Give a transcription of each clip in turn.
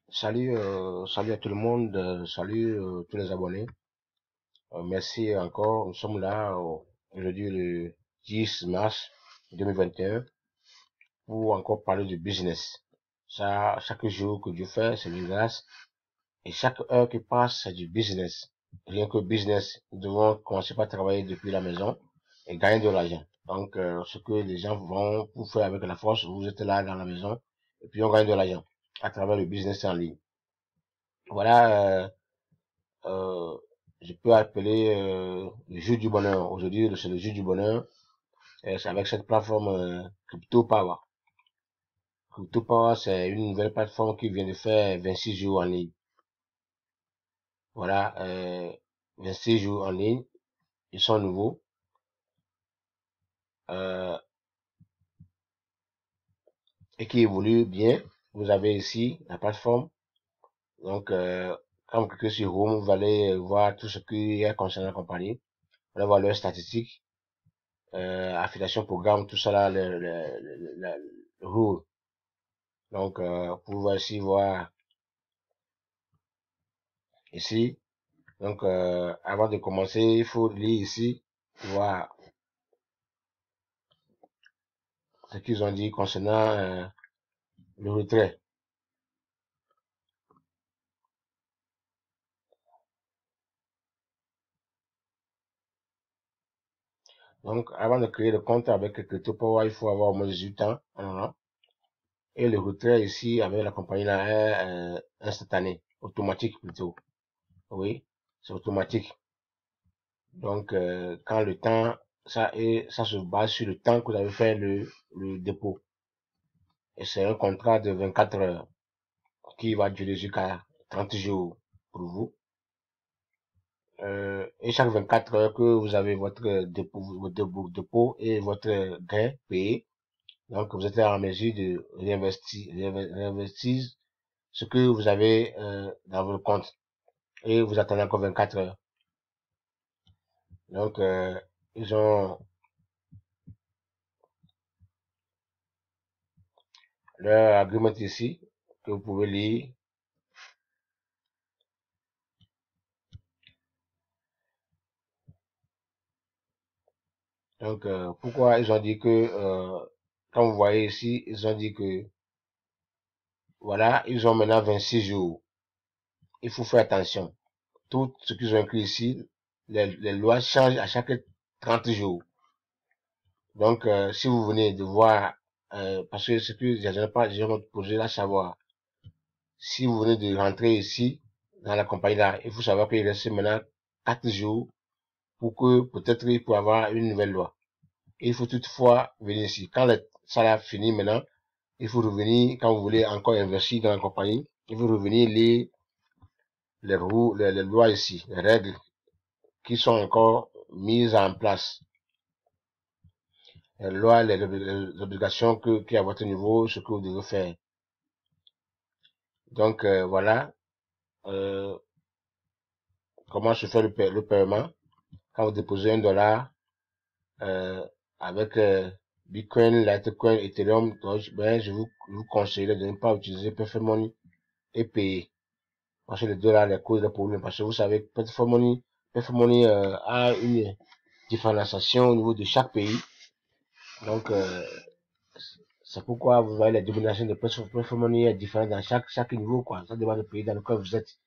Salut à tout le monde, salut tous les abonnés. Merci encore. Nous sommes là aujourd'hui le 10 mars 2021 pour encore parler du business. Ça, chaque jour que Dieu fait, c'est une grâce. Et chaque heure qui passe, c'est du business. Rien que business, nous devons commencer par travailler depuis la maison et gagner de l'argent. Donc, ce que les gens vont pour faire avec la force, vous êtes là dans la maison et puis on gagne de l'argent à travers le business en ligne. Voilà. euh, je peux appeler le jeu du bonheur. Aujourd'hui, c'est le jeu du bonheur. C'est avec cette plateforme Crypto Power. Crypto Power, c'est une nouvelle plateforme qui vient de faire 26 jours en ligne. Voilà, 26 jours en ligne. Ils sont nouveaux. Euh, et qui évoluent bien. Vous avez ici la plateforme. Donc, quand vous cliquez sur Home, vous allez voir tout ce qui est concernant la compagnie. Vous allez voir leurs statistiques, affiliation, programme, tout ça là, le rôle. Donc, vous pouvez aussi voir ici. Donc, avant de commencer, il faut lire ici, voir ce qu'ils ont dit concernant le retrait. Donc, avant de créer le compte avec CryptoPower, il faut avoir au moins 18 ans. Et le retrait ici, avec la compagnie là, est instantané, automatique plutôt. Oui, c'est automatique. Donc, quand le temps, ça se base sur le temps que vous avez fait le dépôt. Et c'est un contrat de 24 heures qui va durer jusqu'à 30 jours pour vous. Et chaque 24 heures que vous avez votre dépôt et votre gain payé, donc vous êtes en mesure de réinvestir ce que vous avez dans votre compte et vous attendez encore 24 heures. Donc, ils ont leur agreement ici que vous pouvez lire. Donc, pourquoi ils ont dit que, quand vous voyez ici, ils ont dit que, voilà, ils ont maintenant 26 jours. Il faut faire attention. Tout ce qu'ils ont écrit ici, les lois changent à chaque 30 jours. Donc, si vous venez de voir, parce que ce que j'ai posé à savoir, si vous venez de rentrer ici, dans la compagnie là, il faut savoir qu'il reste maintenant 4 jours pour que peut-être il peut avoir une nouvelle loi. Il faut toutefois venir ici. Quand ça a fini maintenant, il faut revenir, quand vous voulez encore investir dans la compagnie, il faut revenir lire les lois ici, les règles qui sont encore mises en place. Les lois, les obligations qui à votre niveau, ce que vous devez faire. Donc, voilà, euh, comment se fait le paiement. Quand vous déposez $1, avec Bitcoin, Litecoin, Ethereum, ben, je vous conseillerais de ne pas utiliser Perfect Money et payer. Parce que les $, les causes de problèmes. Parce que vous savez, Perfect Money a une différenciation au niveau de chaque pays. Donc, c'est pourquoi vous voyez la domination de Perfect Money est différente dans chaque niveau, quoi. Ça dépend du pays dans lequel vous êtes.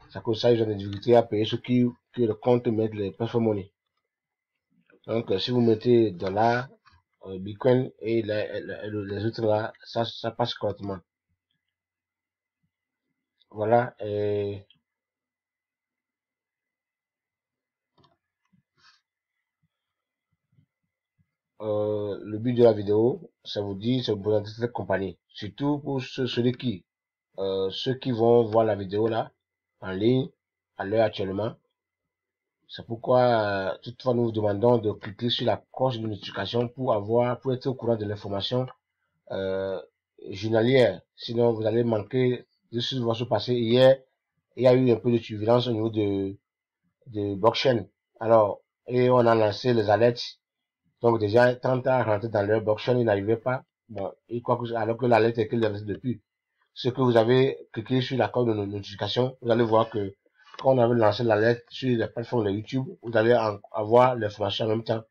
C'est comme ça, ils ont des difficultés à payer ceux qui le compte mettre les Perfect Money. Donc, si vous mettez $, Bitcoin et les autres là, ça passe correctement. Voilà. Et le but de la vidéo, ça vous dit, c'est vous présenter cette compagnie. Surtout pour ceux qui vont voir la vidéo là, en ligne, à l'heure actuellement. C'est pourquoi, toutefois, nous vous demandons de cliquer sur la cloche de notification pour être au courant de l'information, euh, journalière. Sinon, vous allez manquer de ce qui va se passer. Hier, il y a eu un peu de turbulence au niveau de blockchain. Alors, et on a lancé les alertes. Donc, déjà, 30 à rentrer dans leur blockchain, ils n'arrivaient pas. Bon, alors que l'alerte est qu'ils lancée depuis. ce que vous avez cliqué sur la cloche de notification, vous allez voir que quand on avait lancé l'alerte sur les plateformes de YouTube, vous allez avoir l'information en même temps.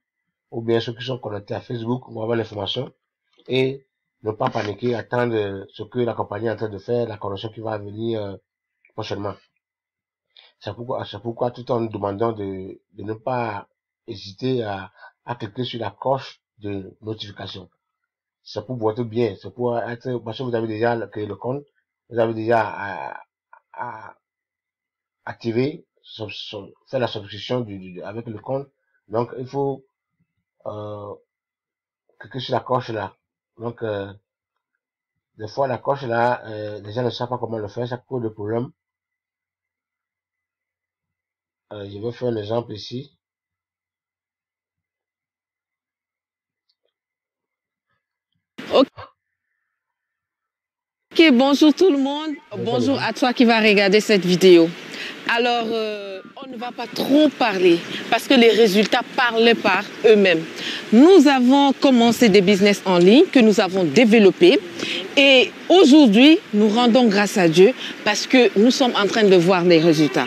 Ou bien ceux qui sont connectés à Facebook vont avoir l'information et ne pas paniquer, attendre ce que la compagnie est en train de faire, la correction qui va venir prochainement. C'est pourquoi tout en nous demandant de ne pas hésiter à cliquer sur la cloche de notification. C'est pour votre bien, c'est pour être, parce que vous avez déjà créé le compte, vous avez déjà activé, faire la subscription avec le compte. Donc, il faut cliquer sur la coche là. Donc, des fois, la coche là, les gens ne savent pas comment le faire, ça cause de problème. Je vais faire un exemple ici. Ok, bonjour tout le monde. Bonjour à toi qui va regarder cette vidéo. Alors, on ne va pas trop parler parce que les résultats parlent par eux-mêmes. Nous avons commencé des business en ligne que nous avons développés et aujourd'hui, nous rendons grâce à Dieu parce que nous sommes en train de voir des résultats.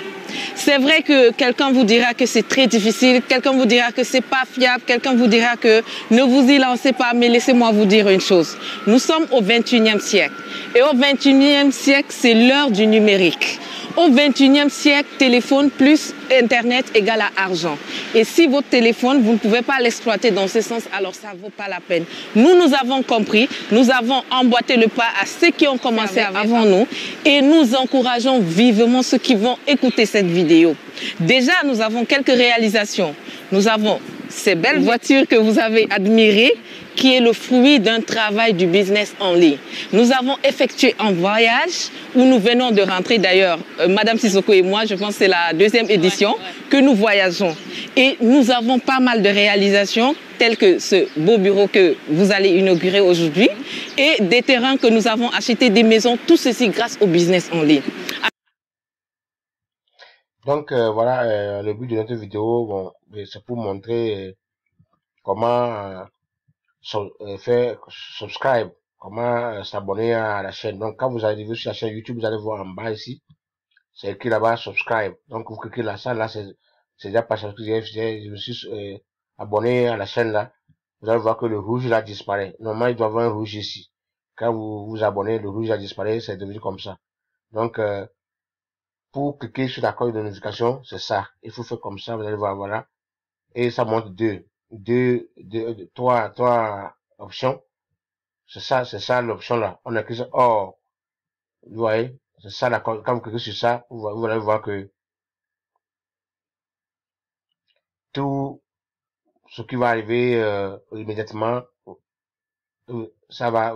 C'est vrai que quelqu'un vous dira que c'est très difficile, quelqu'un vous dira que c'est pas fiable, quelqu'un vous dira que ne vous y lancez pas, mais laissez-moi vous dire une chose. Nous sommes au 21e siècle. Et au 21e siècle, c'est l'heure du numérique. Au 21e siècle, téléphone plus Internet égale à argent. Et si votre téléphone, vous ne pouvez pas l'exploiter dans ce sens, alors ça ne vaut pas la peine. Nous avons compris, nous avons emboîté le pas à ceux qui ont commencé avant nous et nous encourageons vivement ceux qui vont écouter cette vidéo. Déjà, nous avons quelques réalisations. Nous avons ces belles voitures que vous avez admirées, qui est le fruit d'un travail du business en ligne. Nous avons effectué un voyage où nous venons de rentrer d'ailleurs, Madame Sissoko et moi, je pense que c'est la deuxième édition que nous voyageons. Et nous avons pas mal de réalisations telles que ce beau bureau que vous allez inaugurer aujourd'hui et des terrains que nous avons achetés, des maisons, tout ceci grâce au business en ligne. Donc voilà, le but de notre vidéo, bon, c'est pour montrer comment faire subscribe, comment s'abonner à la chaîne. Donc quand vous arrivez sur la chaîne YouTube, vous allez voir en bas ici, c'est écrit là-bas subscribe. Donc vous cliquez là, ça là, c'est déjà pas parce que je me suis abonné à la chaîne là. Vous allez voir que le rouge là disparaît. Normalement, il doit y avoir un rouge ici. Quand vous vous abonnez, le rouge a disparu, c'est devenu comme ça. Donc pour cliquer sur la cloche de notification, c'est ça. Il faut faire comme ça, vous allez voir, voilà. Et ça montre trois options. C'est ça l'option là. On a cliqué sur oh, vous voyez, c'est ça là. Quand vous cliquez sur ça, vous allez voir que tout ce qui va arriver immédiatement, ça va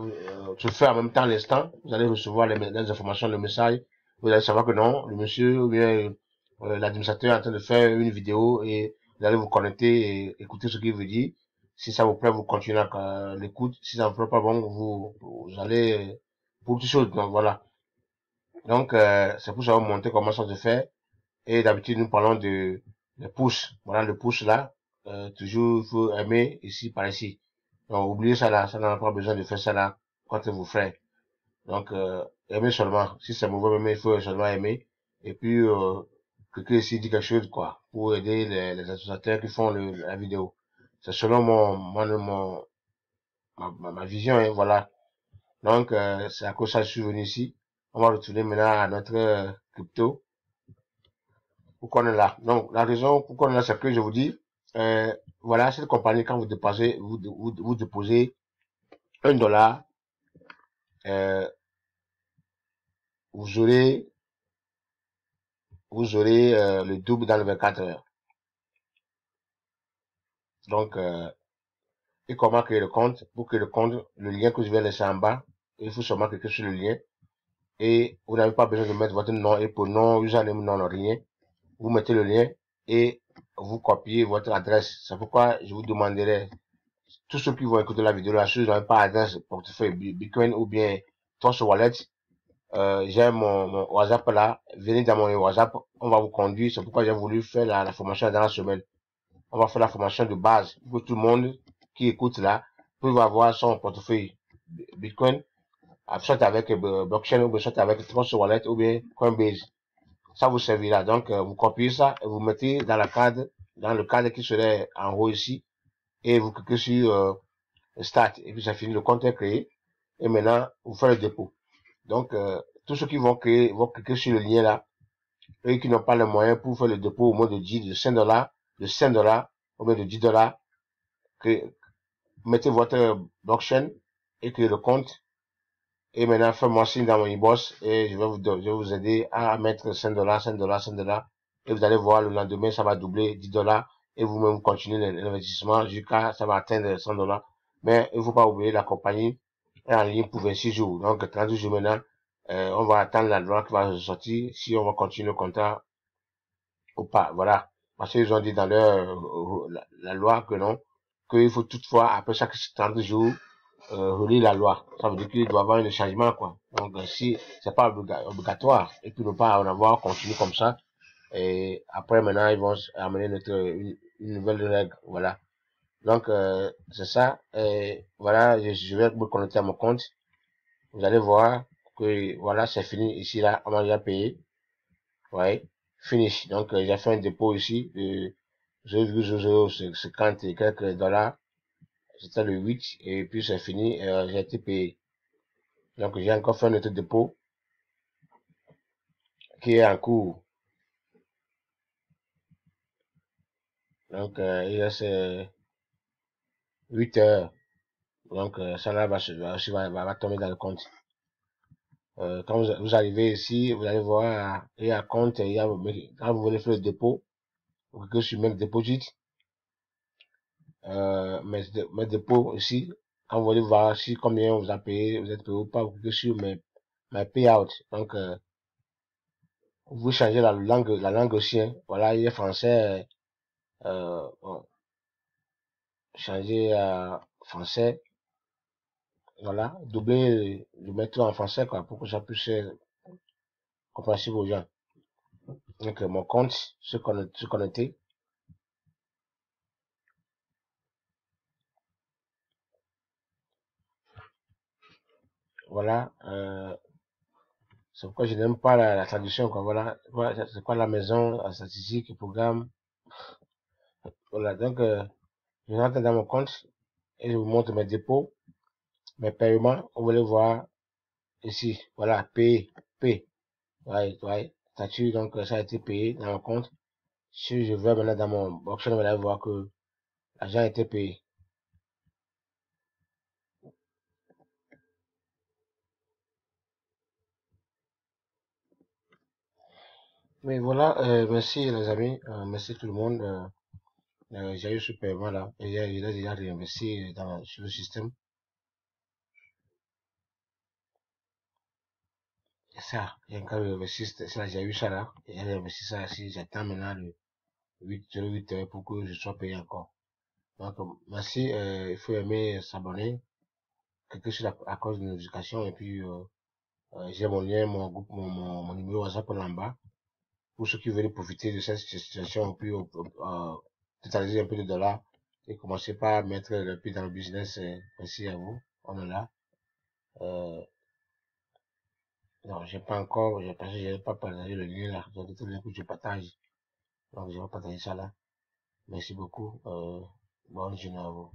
se faire en même temps à l'instant. Vous allez recevoir les informations, le message. Vous allez savoir que non, le monsieur ou bien l'administrateur est en train de faire une vidéo et vous allez vous connecter et écouter ce qu'il veut dire. Si ça vous plaît, vous continuez l'écoute. Si ça ne vous plaît pas, bon, vous allez pour toutes choses. Donc voilà. Donc c'est pour ça vous montrer comment ça se fait. Et d'habitude nous parlons de pouces. Voilà le pouce là. Toujours il faut aimer ici par ici. Donc oubliez ça là, ça n'a pas besoin de faire ça là quand vous ferez. Donc aimer seulement. Si c'est mauvais, mais il faut seulement aimer. Et puis cliquer ici dit quelque chose quoi pour aider les administrateurs qui font la vidéo. C'est selon ma vision, hein, voilà. Donc c'est à cause de ça que je suis venu ici. On va retourner maintenant à notre crypto. Pourquoi on est là? Donc la raison pourquoi on est là, c'est que je vous dis, voilà, cette compagnie, quand vous déposez, vous déposez $1, vous aurez le double dans les 24 heures. Donc, et comment créer le compte? Pour créer le compte, le lien que je vais laisser en bas, il faut seulement cliquer sur le lien. Et vous n'avez pas besoin de mettre votre nom et prénom, username, non, rien. Vous mettez le lien et vous copiez votre adresse. C'est pourquoi je vous demanderai, tous ceux qui vont écouter la vidéo là, ceux qui n'ont pas adresse portefeuille Bitcoin ou bien Trust Wallet, j'ai mon WhatsApp là, venez dans mon WhatsApp, on va vous conduire. C'est pourquoi j'ai voulu faire la formation dans la semaine. On va faire la formation de base pour que tout le monde qui écoute là peut avoir son portefeuille Bitcoin soit avec blockchain, ou bien soit avec Trust Wallet, ou bien Coinbase. Ça vous servira. Donc, vous copiez ça et vous mettez dans le cadre qui serait en haut ici, et vous cliquez sur Start, et puis ça finit, le compte est créé, et maintenant, vous faites le dépôt. Donc, tous ceux qui vont cliquer sur le lien là, eux qui n'ont pas les moyens pour faire le dépôt au moins de 5 $, ou bien de $10, mettez votre blockchain et créez le compte. Et maintenant, faites-moi signe dans mon e-boss et je vais vous aider à mettre 5 $, 5 $, 5 $. Et vous allez voir, le lendemain, ça va doubler 10 $. Et vous-même continuez l'investissement jusqu'à, ça va atteindre 100 $. Mais il ne faut pas oublier, la compagnie est en ligne pour 26 jours. Donc, 30 jours maintenant, on va attendre la loi qui va sortir si on va continuer le contrat ou pas. Voilà. Parce qu'ils ont dit dans la loi que non, qu'il faut toutefois, après chaque 30 jours, relire la loi. Ça veut dire qu'il doit y avoir un changement, quoi. Donc, si c'est pas obligatoire, et puis ne pas en avoir continué comme ça, et après, maintenant, ils vont amener une nouvelle règle, voilà. Donc, c'est ça, et voilà, je vais me connecter à mon compte. Vous allez voir que, voilà, c'est fini. Ici, là, on m'a déjà payé. Ouais. Finish. Donc, j'ai fait un dépôt ici de 0,0050 et quelques $. C'était le 8, et puis c'est fini, j'ai été payé. Donc, j'ai encore fait un autre dépôt qui est en cours. Donc, il reste 8 heures. Donc, ça là va tomber dans le compte. Quand vous arrivez ici, vous allez voir, il y a un compte, quand vous voulez faire le dépôt, vous cliquez sur Make Deposit, mes dépôts ici. Quand vous voulez voir si combien on vous a payé, vous êtes payé ou pas, vous cliquez sur mes payout. Donc, vous changez la langue aussi, hein. Voilà, il est français, bon, changer à français, voilà, doubler, le mettre en français, quoi, pour que ça puisse être compréhensible aux gens. Donc, mon compte, se connecter. Voilà, c'est pourquoi je n'aime pas la traduction, quoi. Voilà, c'est quoi la maison, la statistique, le programme. Voilà, donc, je rentre dans mon compte et je vous montre mes dépôts, mes paiements. Vous voulez voir ici, voilà, payer. Ouais, statut, donc, ça a été payé dans mon compte. Si je vais maintenant dans mon blockchain, vous allez voir que l'argent a été payé. Mais voilà, merci les amis, merci tout le monde. J'ai eu ce paiement là, et il a déjà réinvesti sur le système. Et ça, j'ai encore réinvesti, ça, j'ai eu ça là, et j'ai réinvesti ça ici, j'attends maintenant le 8 heures pour que je sois payé encore. Donc, merci, il faut aimer s'abonner, cliquer sur la cloche de notification, et puis j'ai mon lien, mon groupe, mon numéro WhatsApp en bas. Pour ceux qui veulent profiter de cette situation, puis totaliser un peu de dollars et commencer par mettre le pied dans le business. Merci à vous. On est là. Euh, non, j'ai pas encore, j'ai pas partagé le lien là. J'ai dit tout le coup, je partage. Donc, je vais partager ça là. Merci beaucoup. Bonne journée à vous.